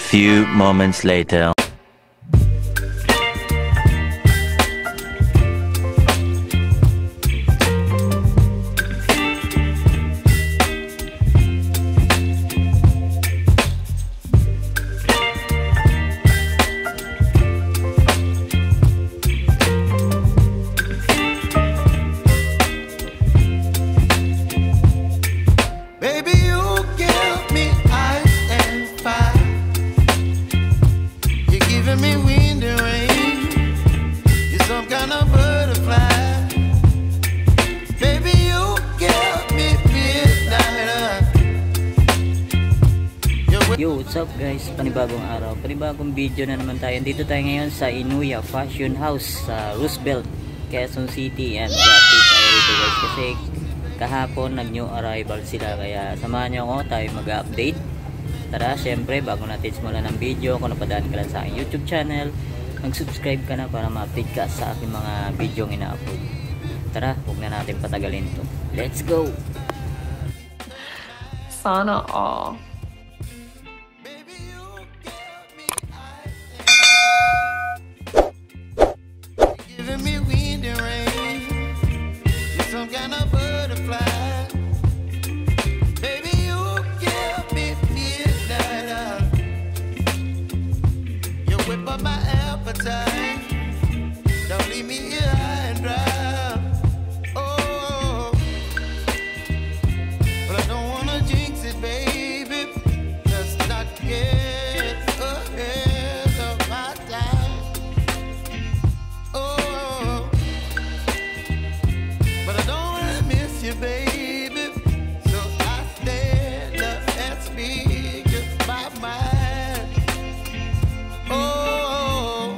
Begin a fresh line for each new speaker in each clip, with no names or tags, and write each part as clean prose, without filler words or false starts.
few moments later.
Yo, what's up guys? Panibagong araw, panibagong video na naman tayo. Dito tayo ngayon sa Inuya Fashion House sa Roosevelt, Quezon City. And update tayo rito guys kasi kahapon nag new arrival sila. Kaya samahan nyo ako, tayo mag-update. Tara, syempre bago natin simulan ng video, kung napadaan ka lang sa aking YouTube channel, mag-subscribe ka na para ma-update ka sa aking mga video yung ina-upload. Tara, huwag na natin patagalin to. Let's go!
Sana all.
Don't leave me here high and dry. Oh, but I don't wanna jinx it, baby. Let's not get ahead of my time. Oh, but I don't wanna miss you, baby. So I stand up and speak just my mind. Oh.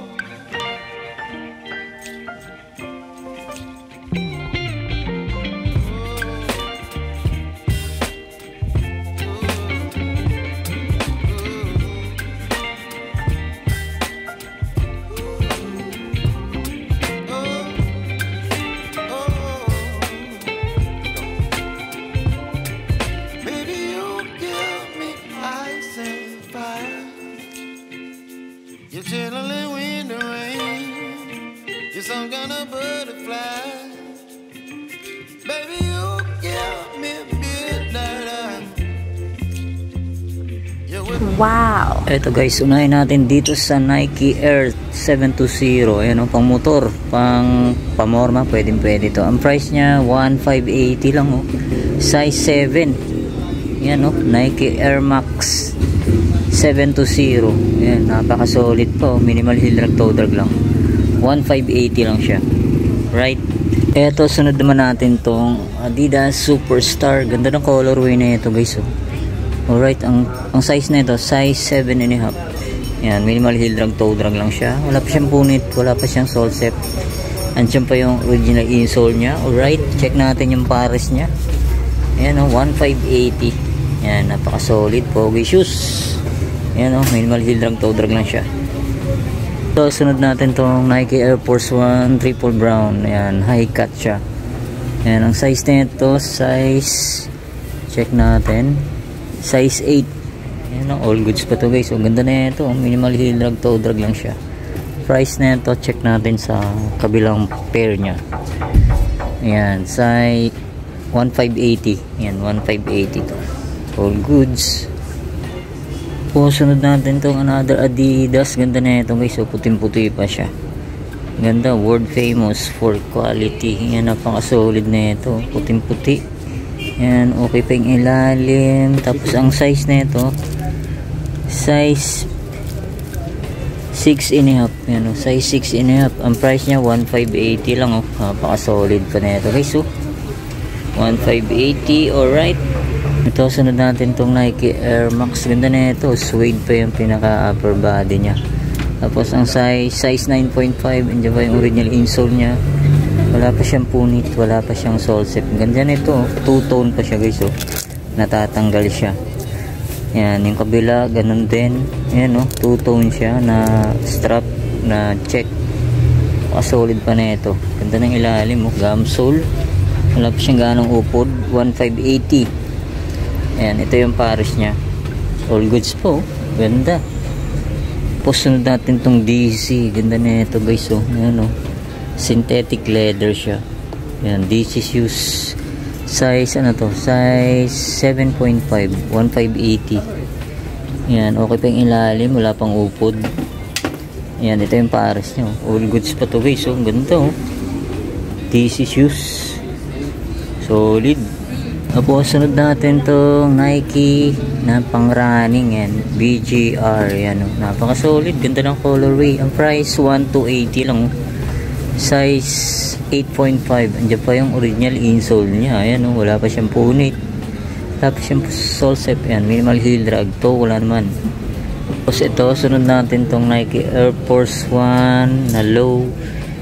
You're chilling in the rain. You're some kind of butterfly. Baby, you give me midnight.
Wow!
Eto guys, unahin natin dito sa Nike Air 720. Ayan o, pang motor, pang pamorma, pwede to. Ang price nya 1,580 lang o. Size 7. Ayan o, Nike Air Max 720. Ayan, napaka solid po. Minimal heel drag, toe drag lang. 1,580 lang siya. Right. Eto, sunod naman natin tong Adidas Superstar. Ganda ng colorway na ito guys. Alright, ang size na ito, size 7.5. Ayan, minimal heel drag, toe drag lang siya. Wala pa siyang punit, wala pa siyang sole set. Andiyan pa yung original insole niya. Alright, check natin yung pares niya. Ayan o, 1,580. Ayan, napaka solid. Pogi shoes. Ayan o, minimal heel drag, toe drag lang siya. So, sunod natin tong Nike Air Force 1 triple brown. Ayan, high cut siya. Ayan, ang size nito, size, check natin, size 8. Ayan o, all goods pa to guys. O, ganda na ito. Minimal heel drag, toe drag lang siya. Price nito, check natin sa kabilang pair nya. Ayan, size 1,580. Ayan, 1,580 to. All goods. Po, sunod natin tong another Adidas. Ganda na ito guys. So, puting-puti pa siya. Ganda. World famous for quality. Yan, napaka-solid na ito. Puting-puti. Yan. Okay pa yung ilalim. Tapos, ang size na ito, size 6.5. Yan o. Size 6.5. Ang price niya, 1,580 lang o. Napaka-solid pa na ito guys. So, 1,580. Alright. Ito, sunod natin tong Nike Air Max. Ganda na ito. Suede pa yung pinaka upper body nya. Tapos ang size 9.5. Andiyan pa yung original insole nya. Wala pa siyang punit, wala pa siyang sole set. Ganda na ito. Two-tone pa siya guys. Natatanggal siya. Yan, yung kabila ganun din. Ayan o, two-tone siya na strap na check. Solid pa na ito. Ganda ng ilalim o, gum sole. Wala pa siyang ganong upod. 1,580. Ayan, ito yung pares nya. All goods po. Ganda. Tapos sunod natin tong DC. Ganda na ito guys. Oh. Ayan, oh. Synthetic leather siya. Ayan, DC shoes. Size ano to? Size 7.5. 1580. Ayan, okay pa yung ilalim. Wala pang upod. Ayan, ito yung pares nyo. All goods pa to guys. Oh. Ang ganda oh. DC shoes. Solid. Tapos sunod natin tong Nike na pang running yan. BGR. Yan oh. Napaka solid. Ganda ng colorway. Ang price 1,280 lang oh. Size 8.5. Andiyan pa yung original insole niya. Ayan oh. Wala pa siyang punit. Wala pa siyang sole step. Yan. Minimal heel drag to. Wala naman. Tapos ito. Sunod natin tong Nike Air Force 1 na low.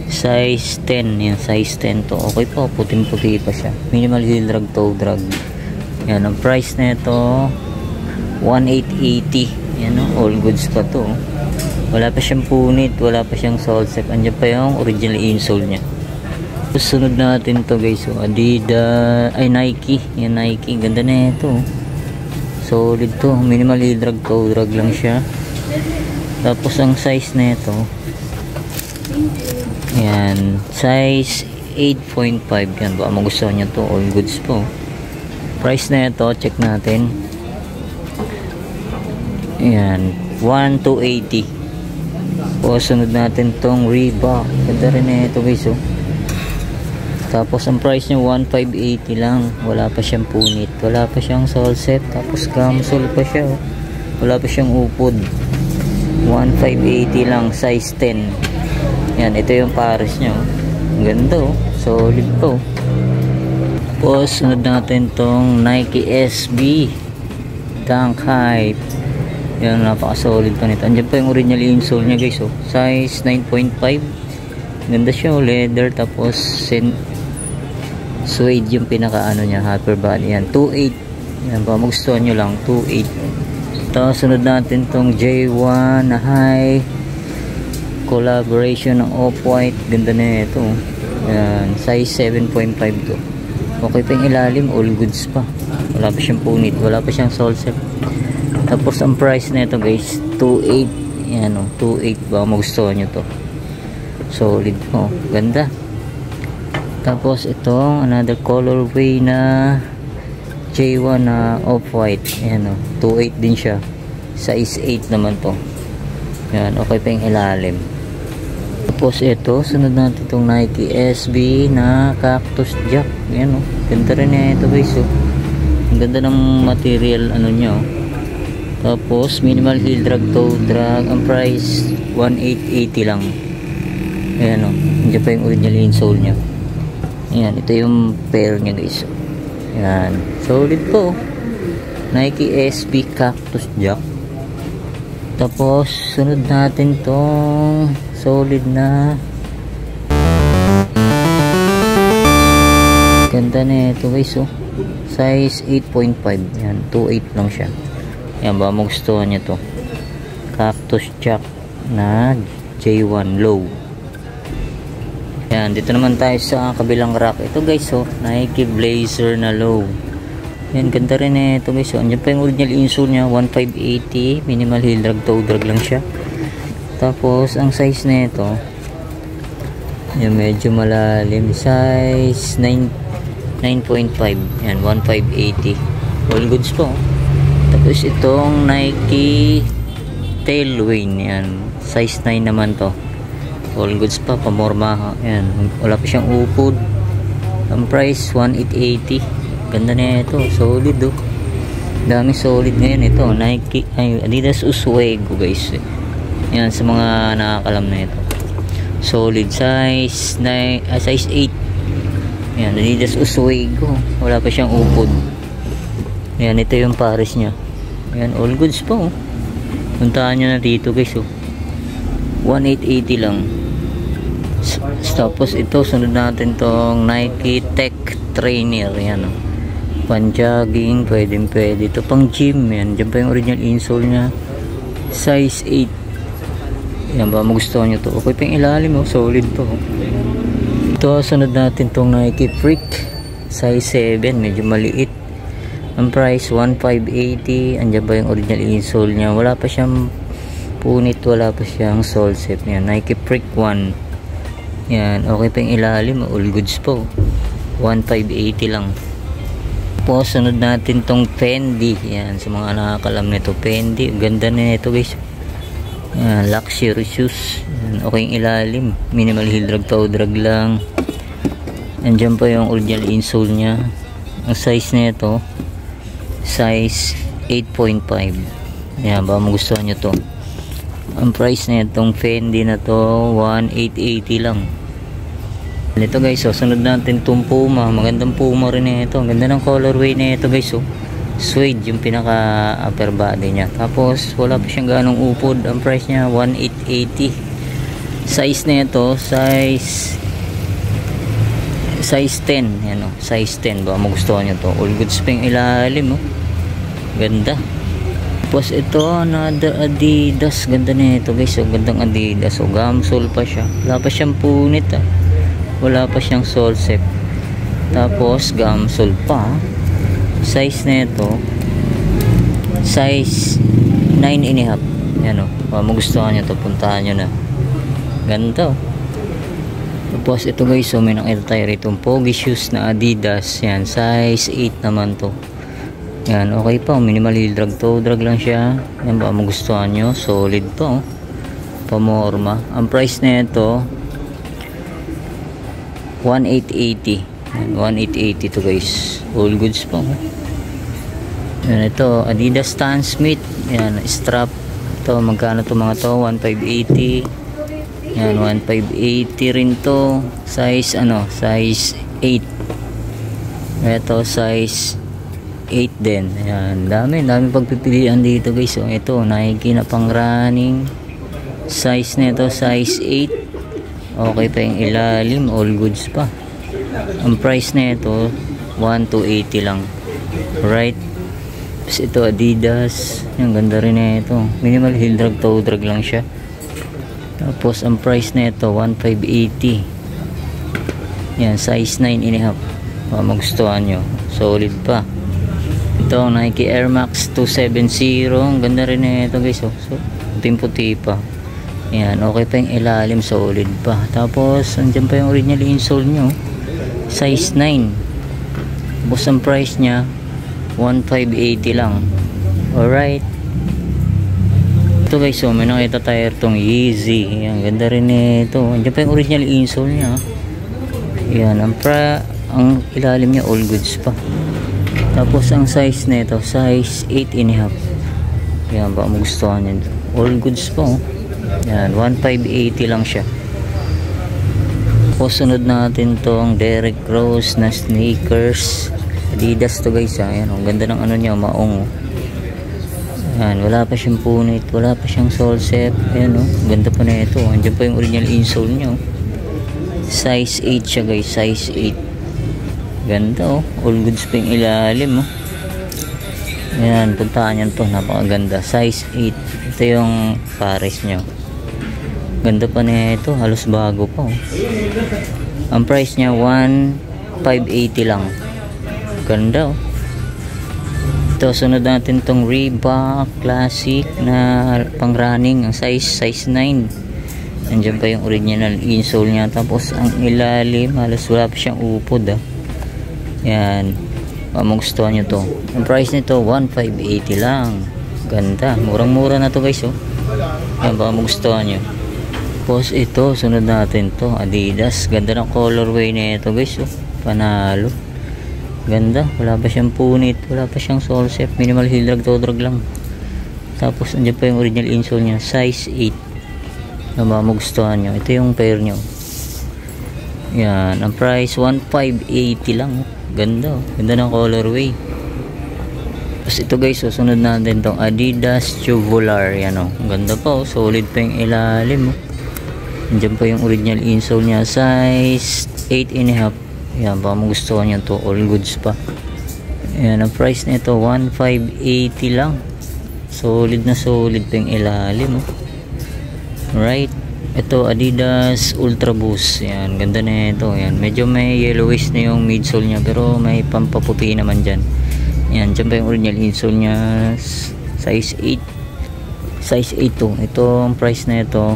Size 10. Yan, size 10 to. Okay po, puting-puti pa siya. Minimal heel drag, toe drag. Yan, ang price na ito 1,880. Yan o, all goods pa to. Wala pa siyang punit, wala pa siyang sole step. Andiyan pa yung original insole niya. Sunod natin to guys. So, Adidas, ay Nike. Yan, Nike. Ganda na ito. Solid to. Minimal heel drag, toe drag lang siya. Tapos ang size na ito, yan, size 8.5. Yan, baka magustuhan nyo to. All goods po. Price na ito, check natin. Yan, 1,280. O, sunod natin tong Reebok. Ganda rin na ito guys oh. Tapos ang price niya 1,580 lang. Wala pa siyang punit, wala pa siyang sole set. Tapos camisole pa siya oh. Wala pa siyang upod. 1,580 lang, size 10. Yan, ito yung pares nyo. Ang ganda oh. Solid po. Tapos, sunod natin tong Nike SB Dunk Hype. Yan, napaka-solid pa nito. Andiyan pa yung original insole niya guys oh. Size 9.5. Ganda siya oh. Leather. Tapos, suede yung pinaka-ano niya. Hyper body. Yan, 2.8. Yan, baka magustuhan nyo lang. 2.8. Tapos, sunod natin tong J1 na high collaboration ng Off-White. Ganda na ito. Yan, size 7.5 to. Okay pa yung ilalim, all goods pa. Wala pa siyang punit, wala pa siyang sole set. Tapos ang price na ito guys, 2.8. Yan o, 2.8. Baka magustuhan nyo to. Solid po, ganda. Tapos itong another colorway na J1 na Off-White. Yan o, 2.8 din siya. Size 8 naman to. Yan, okay pa yung ilalim. Tapos ito, sunod natin itong Nike SB na Cactus Jack. Yan o, ganda rin na ito guys o. Ang ganda ng material ano nyo. Tapos minimal heel drag, toe drag. Ang price 1,880 lang. Ayan o, hindi pa yung original insole nya. Ayan, ito yung pair nya guys. Ayan, solid po. Nike SB Cactus Jack. Tapos sunod natin tong solid na ganda na ito guys oh. Size 8.5. Yan, 2.8 lang siya. Yan, ba magustuhan nyo to. Cactus Jack na J1 low. Yan, dito naman tayo sa kabilang rack. Ito guys oh, Nike Blazer na low. Yan, ganda rin eh ito guys. So, andyan pa yung original insole nya, 1,580. Minimal heel drag, toe drag lang siya. Tapos, ang size na ito, yan, medyo malalim. Size 9.5. Yan, 1,580. All goods po. Tapos, itong Nike Tailwind. Yan, size 9 naman to. All goods pa, pamorma. Yan, wala pa siyang upod. Ang price, 1,880. Ganda na ito, solid oh. Dami solid ngayon ito. Nike, ay, Adidas Oswego guys. Yan, sa mga nakakalam na ito. Solid size 9, size 8. Yan, Adidas Oswego. Wala pa siyang upod. Yan, ito yung pares nya. Yan, all goods pa oh. Puntahan nyo na dito guys oh. 1,880 lang. Tapos ito, sunod natin tong Nike Tech Trainer. Yan oh. Pan-jogging, pwede ito pang gym. Yan, dyan pa yung original insole nya, size 8. Yan, ba magustuhan nyo to. Okay pa yung ilalim oh, solid po. Ito, sunod natin tong Nike Freak size 7, medyo maliit. Ang price 1,580. Andyan ba yung original insole nya, wala pa siyang punit, wala pa siyang sole set. Yan, Nike Freak 1. Yan, okay pa yung ilalim, all goods po. 1,580 lang. Po, sunod natin tong Fendi. Yan, sa mga nakakalam nito, Fendi. Ganda na ito guys. Yan, luxury shoes. Yan, okay yung ilalim. Minimal heel drag, toe drag lang. Andyan pa yung original insole nya. Ang size na ito, size 8.5. Yan, baka magustuhan nyo to. Ang price na itong Fendi na to, 1,880 lang. Ito guys, so sunod natin itong Puma. Magandang Puma rin na ito. Ang ganda ng colorway na ito guys. So, suede yung pinaka upper body nya. Tapos wala pa siyang ganong upod. Ang price nya 1,880. Size na ito, size 10. Yan o, size 10. Baka magustuhan nyo to. All goods pa yung ilalim o. Ganda. Tapos ito, another Adidas. Ganda na ito guys. So, gandang Adidas. So, gamsole pa siya. Wala pa siyang punit ah. Wala pa siyang sole set. Tapos gamsole pa. Size na ito, size 9.5. Yan o, magustuhan nyo to, puntahan nyo na. Ganda o. Tapos ito guys, so may nakita tayo rito pogi shoes na Adidas. Yan, size 8 naman to. Yan, okay pa, minimal heel drag, toe drag lang siya. Yan ba, magustuhan nyo, solid pa o. Pamorma. Ang price na ito 1,880. Yan, 1,880 to guys. All goods pa. Yan, ito Adidas Stan Smith. Yan, strap. Ito, magkano to mga to? 1,580. Yan, 1,580 rin to. Size ano? Size 8. Ito, size 8 din. Yan, dami pagpipilian dito guys. So, ito, Nike na pang running. Size na ito, size 8. Okay pa yung ilalim, all goods pa. Ang price na ito 1,280 lang. Right. Tapos ito Adidas. Yung ganda rin na ito. Minimal heel drag, toe drag lang siya. Tapos ang price na ito 1,580. Yan, size 9.5. Magustuhan nyo, solid pa. Ito Nike Air Max 270. Ang ganda rin na ito guys. So puti pa. Yan, okay pa yung ilalim, solid pa. Tapos, andyan pa yung original insole nyo. Size 9. Tapos, ang price nya 1,580 lang. Alright. Ito guys, so may nakita tayo itong Yeezy. Yan, ganda rin ito. Andyan pa yung original insole nya. Yan, ang ilalim nya, all goods pa. Tapos, ang size na ito, size 8.5. Yan, baka magustuhan nyo. All goods pa, oh. Yan, 1,580 lang siya. O sunod natin tong Derrick Rose na sneakers. Adidas to guys ha. Yan, ang ganda ng ano niya, maong. Yan, wala pa siyang punit, wala pa siyang sole set. Ayan o, ganda pa na ito. Andiyan pa yung original insole niya. Size 8 siya guys, size 8. Ganda o, all goods pa yung ilalim o. Ayan, puntahan yan to, napakaganda. Size 8. Ito yung pares nyo. Ganda pa na ito, halos bago pa oh. Ang price nya 1,580 lang. Ganda oh. Ito, sunod natin tong Reebok Classic na pang running. Ang size 9. Nandiyan pa yung original insole nya. Tapos ang ilalim, halos wala pa siyang upod ah. Yan, magustuhan nyo to. Ang price nito 1,580 lang. Ganda, murang mura na to guys oh. Yan, baka magustuhan nyo. Tapos ito, sunod natin to Adidas. Ganda ng colorway na ito guys oh. Panalo. Ganda, wala pa siyang punit, wala pa siyang sole set, minimal heel drag, toe drag lang. Tapos andyan pa yung original insole nya, size 8. Na baka magustuhan nyo. Ito yung pair nyo. Yan, ang price 1,580 lang oh. Ganda oh. Ganda ng colorway. Tapos ito guys, susunod natin tong Adidas Tubular. Yan oh. Ganda pa oh. Solid pa yung ilalim oh. Nandiyan pa yung original insole nya, size 8.5. Yan, baka magustuhan nyo to, all goods pa. Yan, ang price nito 1,580 lang. Solid na solid pa yung ilalim oh. Right. Ito Adidas Ultra Boost. Yan, ganda na ito. Yan, medyo may yellowish na yung midsole nya, pero may pampaputi naman dyan. Yan, dyan pa yung original insole nya, size 8. Size 8 to. Ito ang price na ito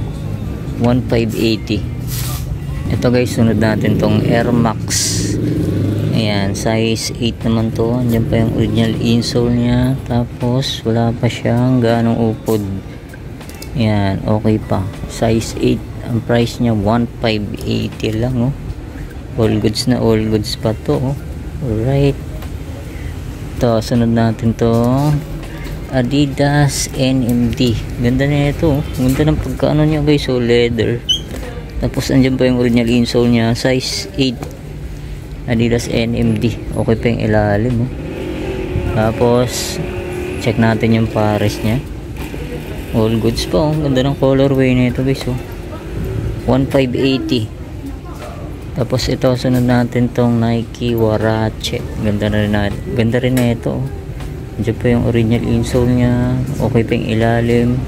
1,580. Ito guys, sunod natin tong Air Max. Ayan, size 8 naman to. Andiyan pa yung original insole nya. Tapos wala pa siyang ganong upod. Ayan, okay pa. Size 8. Ang price nya 1,580 lang, oh. All goods na all goods pa to, oh. Alright. Ito, sunod natin to Adidas NMD. Ganda na ito. Ganda ng pagkaano niya guys. So leather. Tapos andyan pa yung original insole niya. Size 8. Adidas NMD. Okay pa yung ilalim. Oh. Tapos check natin yung pares niya. All goods pa. Oh. Ganda ng colorway na ito guys. Oh. 1,580. Tapos ito sunod natin tong Nike Huarache. Ganda rin na ito. Oh. Diyan pa yung original insole nya. Okay pa yung ilalim.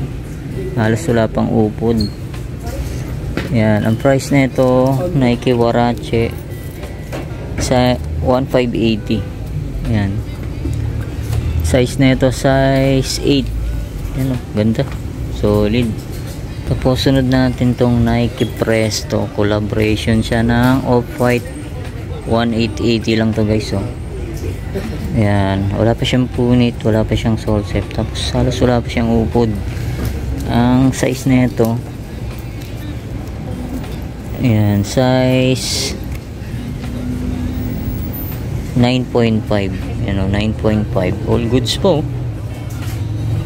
Halos wala pang upod. Yan. Ang price na ito Nike Huarache sa 1,580. Yan. Size na ito size 8. Yan o. Ganda. Solid. Tapos sunod natin tong Nike Presto. Collaboration siya ng Off-White. 1,880 lang to guys. Oh. Ayan, wala pa siyang punit, wala pa siyang sole set, tapos halos wala pa siyang upod. Ang size na ito, ayan, size 9.5. Ayan o, 9.5. All goods po.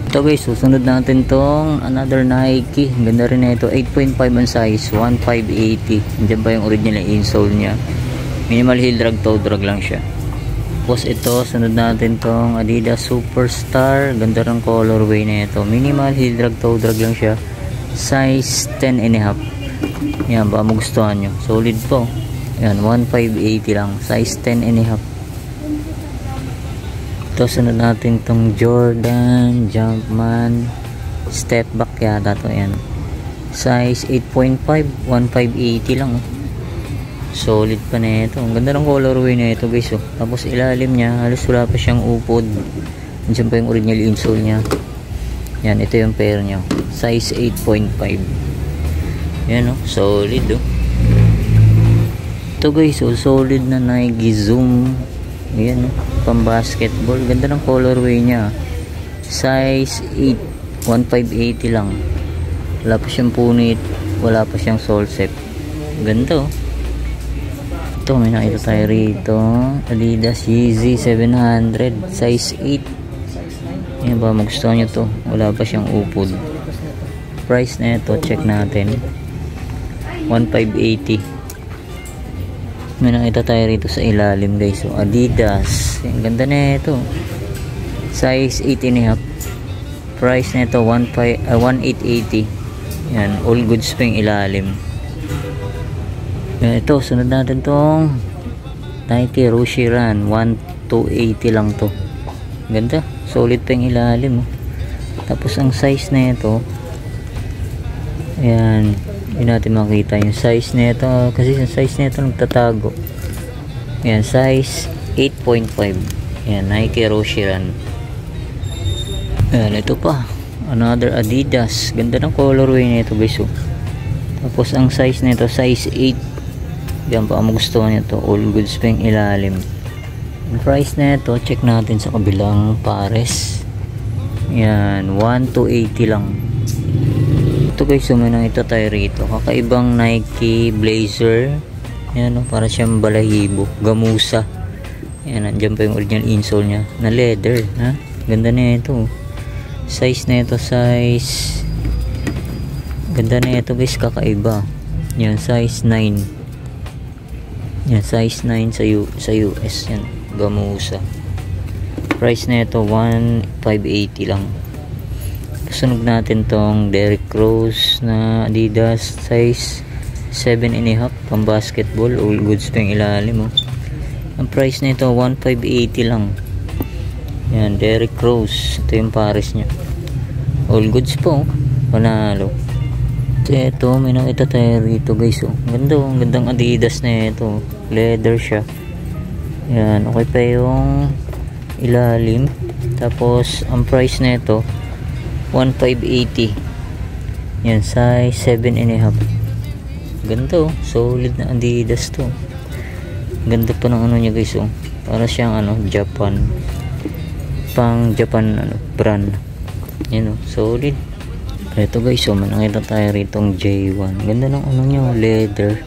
Ito guys, susunod natin tong another Nike. Ganda rin na ito, 8.5 ang size, 1,580. Diyan ba yung original insole nya? Minimal heel drag, toe drag lang siya. Tapos ito, sunod natin tong Adidas Superstar. Ganda ng colorway na ito. Minimal heel drag, toe drag lang siya. Size 10.5. Yan, baka magustuhan nyo. Solid po. Yan, 1,580 lang. Size 10.5. Ito, sunod natin tong Jordan Jumpman Step Back yata to. Yan. Size 8.5. 1,580 lang. Solid pa na ito. Ang ganda ng colorway na ito guys. Oh. Tapos ilalim niya, halos wala pa siyang upod. Diyan pa yung original insole niya. Yan, ito yung pair niya. Size 8.5. Yan oh, solid oh. Ito guys, oh, solid na Nike Zoom. Ayan oh, pang basketball. Ganda ng colorway niya. Size 8. 1,580 lang. Wala pa siyang punit. Wala pa siyang sole set. Ganda oh. Ito, may nakita tayo rito. Adidas Yeezy 700 size 8. Yan ba, magustuhan nyo to. Wala pa siyang upod. Price na ito, check natin. 1,580. May nakita tayo rito sa ilalim guys. So, Adidas. Ang ganda na ito. Size 8.5. Price na ito 1,880. Yan, all goods pa yung ilalim. Yan, ito, sunod natin tong Nike Roshe Run 1,280 lang to. Ganda, solid pa yung ilalim oh. Tapos ang size na ito, ayan, hindi natin makita yung size na ito kasi yung size na ito nagtatago. Ayan, size 8.5. Ayan, Nike Roshe Run. Ayan, ito pa, another Adidas. Ganda ng colorway na ito guys oh. Tapos ang size na ito, size 8. Yan pa, magustuhan nyo to. All goods pa yung ilalim. Ang price na ito, check natin sa kabilang pares. Yan, 1,280 lang. Ito guys, suminang ito tayo rito. Kakaibang Nike Blazer. Yan o, para siyang balahibo. Gamusa. Yan, nandiyan pa yung original insole nya. Na leather, ha? Ganda na ito. Size na ito, size... Ganda na ito guys, kakaiba. Yan, size 9. Yan, size 9 sa US. Yan, Gamusa. Price na ito 1,580 lang. Sunog natin tong Derrick Rose na Adidas size 7.5 pang basketball. All goods pa yung ilalim oh. Ang price na ito 1,580 lang. Yan, Derrick Rose. Ito yung pares nya. All goods po oh. Panalo. Ito, may nakita tayo rito guys oh. Ganda oh, ang gandang Adidas na ito. Leather siya. Yan, okay pa yung ilalim. Tapos ang price na ito 1,580. Yan, size 7.5. Ganda oh, solid na Adidas to. Ganda pa ng ano niya guys oh. Para siyang ano, Japan. Pang Japan ano, brand. Yan oh, solid. Ito guys oh, nakita tayo ritong J1. Ganda ng ano niya, leather.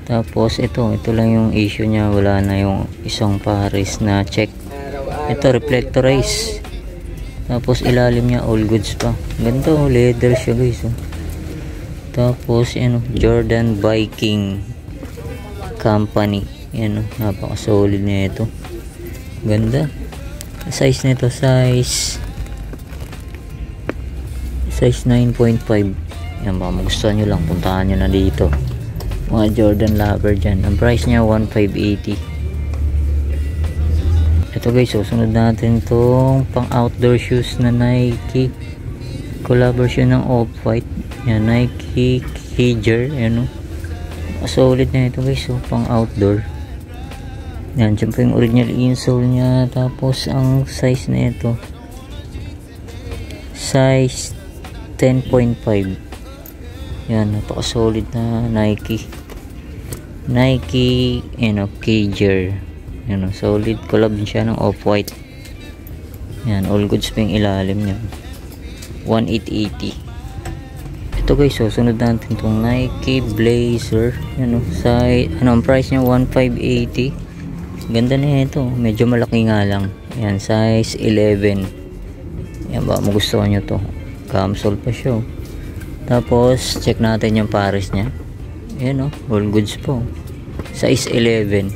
Tapos ito lang yung issue niya, wala na yung isang pares na check. Ito reflectorize. Tapos ilalim niya all goods pa. Ganda oh, leather siya guys oh. Tapos ano, Jordan Viking Company. Yan oh, napaka solid na ito. Ganda. Size nito size 9.5. Yan, baka magustuhan nyo lang, puntahan nyo na dito. Mga Jordan lover dyan. Ang price niya 1,580. Ito guys, susunod natin tong pang outdoor shoes na Nike collaboration ng Off-White. Yan, Nike Hedger. Yan o, solid na ito guys, so pang outdoor. Yan, syempre yung original insole nya. Tapos ang size na ito size 10.5. Yan, napaka solid na Nike Hedger. Yan o, solid. Collab din siya ng Off-White. Yan, all goods pa yung ilalim nya. 1,880. Ito guys, so sunod natin itong Nike Blazer. Yan o, ang price nya 1,580. Ganda na ito, medyo malaki nga lang. Yan, size 11. Yan, baka magustuhan nyo to. Camsole pa siya oh. Tapos check natin yung pares nya. Yan o, all goods po. Size 11.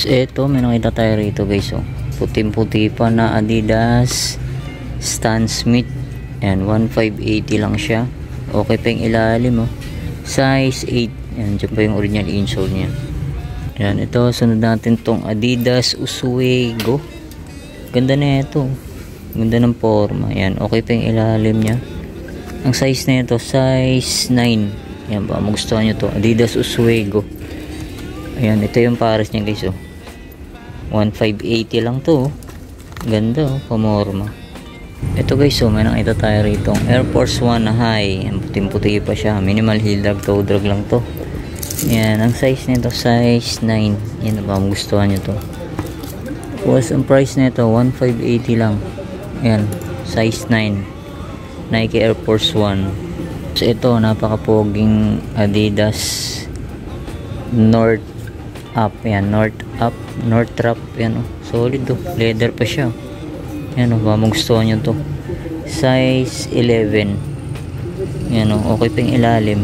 Ito, may nakita tayo rito guys oh. Puting-puti pa na Adidas Stan Smith. Yan, 1,580 lang siya. Okay pa yung ilalim oh. Size 8. Yan, dyan pa yung original insole nya. Yan, ito, sunod natin tong Adidas Oswego. Ganda na ito. Ganda ng forma. Yan, okay pa yung ilalim nya. Ang size na ito, size 9. Yan, baka magustuhan nyo to. Adidas Oswego. Ayan, ito yung pares nya guys oh. 1,580 lang to oh. Ganda oh, pamorma. Ito guys oh, may nakita tayo rito Air Force 1 na high. Yan, puting-puti pa siya. Minimal heel drag, toe drag lang to. Yan, ang size nito size 9. Yan, baka magustuhan nyo to. Tapos ang price nito 1,580 lang. Yan, size 9. Nike Air Force 1. So ito, napaka-poging Adidas North Up. Yan, North Up. Yan oh, solid oh. Leather pa siya. Yan oh, baka magustuhan nyo to. Size 11. Yan oh, okay pa yung ilalim.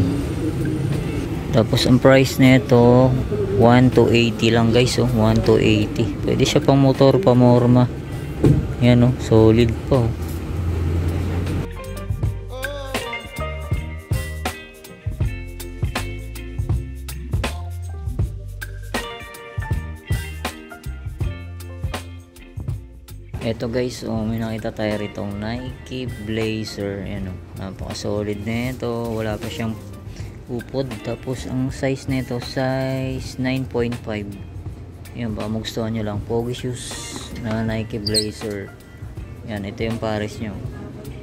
Tapos ang price nito 1,280 lang guys oh. 1,280. Pwede siya pang motor, pamorma. Yan oh, solid po. Ito guys, oh, may nakita tayo ritong Nike Blazer. Yan oh, napaka solid na ito. Wala pa siyang upod. Tapos ang size nito size 9.5. Yan, baka magustuhan nyo lang. Pogi shoes na Nike Blazer. Yan, ito yung pares nyo.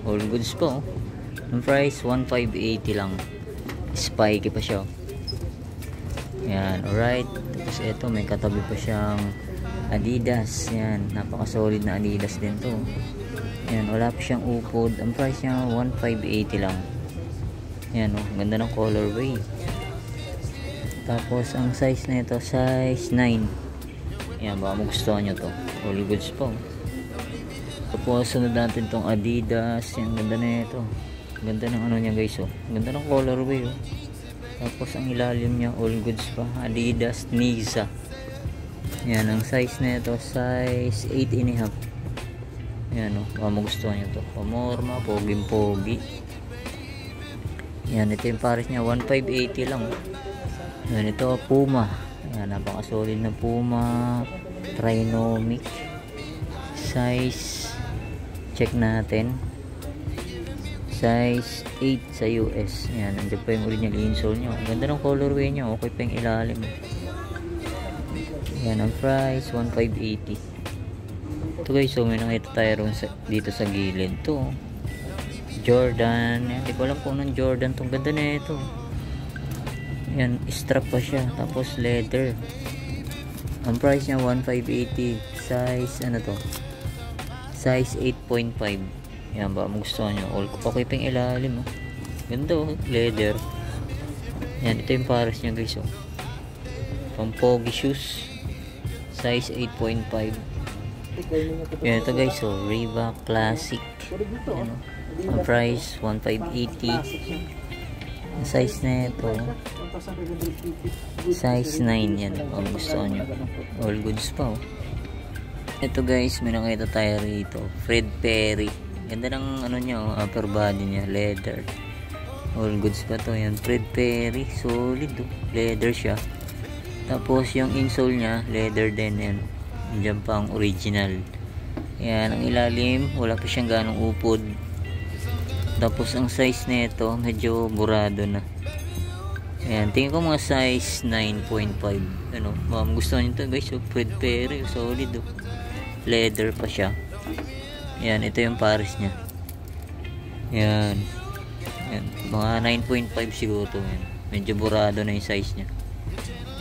All goods po. Ang price 1,580 lang. Spiky pa siya. Yan, alright. Tapos ito, may katabi pa siyang Adidas. Yan, napaka solid na Adidas din to. Yan, wala pa siyang upod. Ang price niya 1,580 lang. Yan oh, ganda ng colorway. Tapos ang size na ito size 9. Yan, baka magustuhan nyo to. All goods po. Tapos sunod natin tong Adidas. Yan, ganda na ito. Ganda ng ano niya guys oh. Ganda ng colorway oh. Tapos ang ilalim niya all goods pa. Adidas Niza. Yan, ang size na ito size 8.5. Yan o, baka magustuhan nyo to. Pamorma, poging-pogi. Yan, ito yung pares niya 1,580 lang. Yan, ito Puma. Yan, napaka-solid na Puma Trinomic. Size check natin, size 8 sa US. Yan, nandiyan pa yung original insole nyo. Ganda ng colorway nyo, okay pa yung ilalim. Yan, ang price 1,580. Ito guys, so may nakita tayo dito sa gilid to. Jordan. Hindi ko alam kung anong Jordan tong, ganda na ito. Yan, strap pa siya, tapos leather. Ang price niya 1,580. Size ano to, size 8.5. yan, baka magustuhan nyo. Okay pang ilalim, oh. Ganda, oh, leather. Yan, ito yung pares niya guys, oh. Pang pogi shoes, size 8.5. yan, ito guys, oh, Reebok Classic. Yan, oh. Ang price 1,580. Ang size na ito size 9. yan, kung gusto nyo. All goods pa, oh. Ito guys, may nakita tayo rito, Fred Perry. Ganda ng ano niya, oh, upper body niya, leather. All goods pa to. Yan, Fred Perry, solid, oh. Leather siya. Tapos yung insole niya, leather din. Yan, dyan pa ang original. Yan, ang ilalim, wala pa siyang ganong upod. Tapos ang size nito medyo burado na. Ayan, tingin ko mga size 9.5. Ano, gusto nyo ito guys, so Fred Perry, solid, oh. Leather pa siya. Ayan, ito yung pares niya. Ayan. Ayan, mga 9.5 siguro to. Ayan. Medyo burado na yung size niya.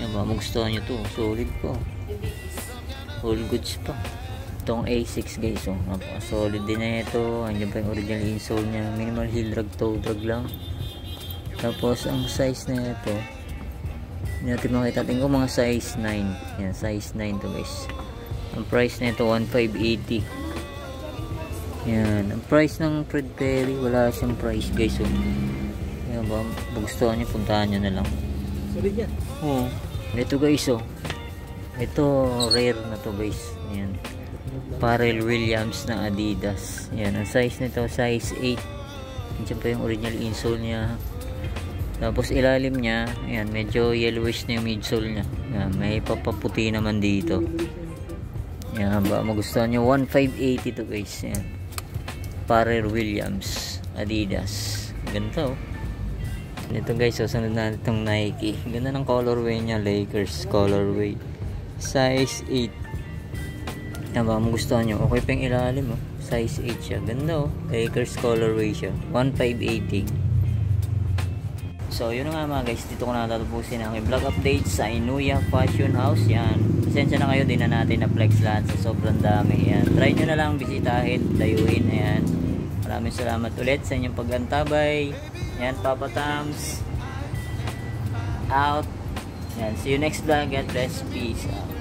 Ayan, gusto nyo to, solid po. All goods pa. Itong A6 guys, oh, solid din na ito. Andiyan pa yung original insole niya, minimal heel drag, toe drag lang. Tapos ang size na ito, hindi natin makita, tingin ko mga size 9. yan, size 9 to guys. Ang price na ito 1,580. yan, ang price ng Fred Perry, wala siyang price guys, oh. Yan ba, gusto nyo, puntahan nyo na lang.
Solid yan.
Oh, ito guys, oh, ito rare na to guys. Yan, Pharrell Williams na Adidas. Yan, ang size nito size 8. Diyan pa yung original insole niya. Tapos ilalim niya, ayan, medyo yellowish na yung midsole niya. Yan, may papaputi naman dito. Yan, ba magustuhan nyo, 1,580 to guys. Yan, Pharrell Williams Adidas. Ganda, oh. Ito guys, sunod na itong Nike. Ganda ng colorway niya, Lakers colorway, size 8. Yan ba, magustuhan nyo, okay pa yung ilalim, oh. Size 8 siya, ganda, oh. Lakers colorway siya, 1,580. So yun na nga mga guys, dito ko na tatapusin ang vlog update sa Inuya Fashion House. Yan, pasensya na kayo, din na natin na flex lahat sa sobrang dami. Yan, try nyo na lang bisitahin, dayuhin. Ayan, maraming salamat ulit sa inyong paglantabay. Yan, Papa Tams out. Yan, see you next vlog. God bless, peace out.